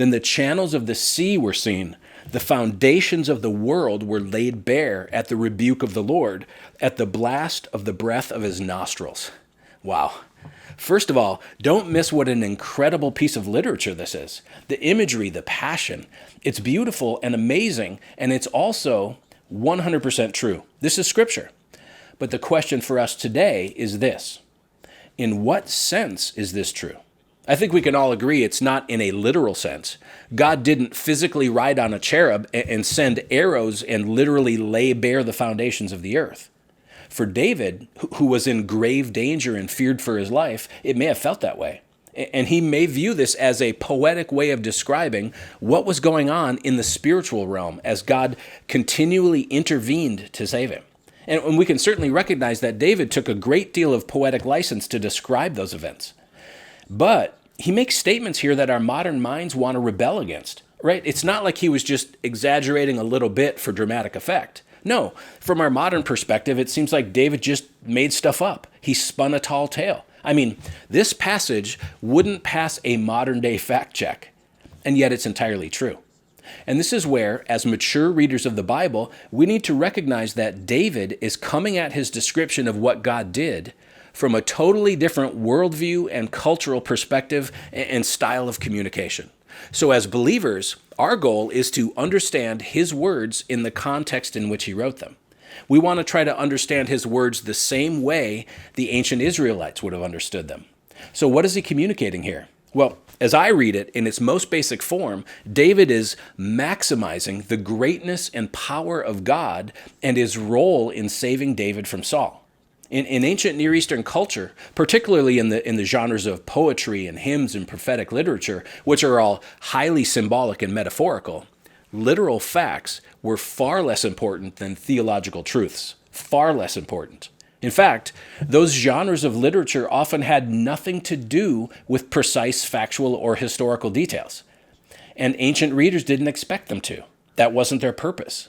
Then the channels of the sea were seen. The foundations of the world were laid bare at the rebuke of the Lord, at the blast of the breath of his nostrils. Wow. First of all, don't miss what an incredible piece of literature this is. The imagery, the passion. It's beautiful and amazing, and it's also 100% true. This is scripture. But the question for us today is this: in what sense is this true? I think we can all agree it's not in a literal sense. God didn't physically ride on a cherub and send arrows and literally lay bare the foundations of the earth. For David, who was in grave danger and feared for his life, it may have felt that way. And he may view this as a poetic way of describing what was going on in the spiritual realm as God continually intervened to save him. And we can certainly recognize that David took a great deal of poetic license to describe those events. But he makes statements here that our modern minds want to rebel against, right? It's not like he was just exaggerating a little bit for dramatic effect. No, from our modern perspective, it seems like David just made stuff up. He spun a tall tale. I mean, this passage wouldn't pass a modern day fact check, and yet it's entirely true. And this is where, as mature readers of the Bible, we need to recognize that David is coming at his description of what God did from a totally different worldview and cultural perspective and style of communication. So as believers, our goal is to understand his words in the context in which he wrote them. We want to try to understand his words the same way the ancient Israelites would have understood them. So what is he communicating here? Well, as I read it in its most basic form, David is maximizing the greatness and power of God and his role in saving David from Saul. In ancient Near Eastern culture, particularly in the genres of poetry and hymns and prophetic literature, which are all highly symbolic and metaphorical, literal facts were far less important than theological truths. Far less important. In fact, those genres of literature often had nothing to do with precise factual or historical details. And ancient readers didn't expect them to. That wasn't their purpose.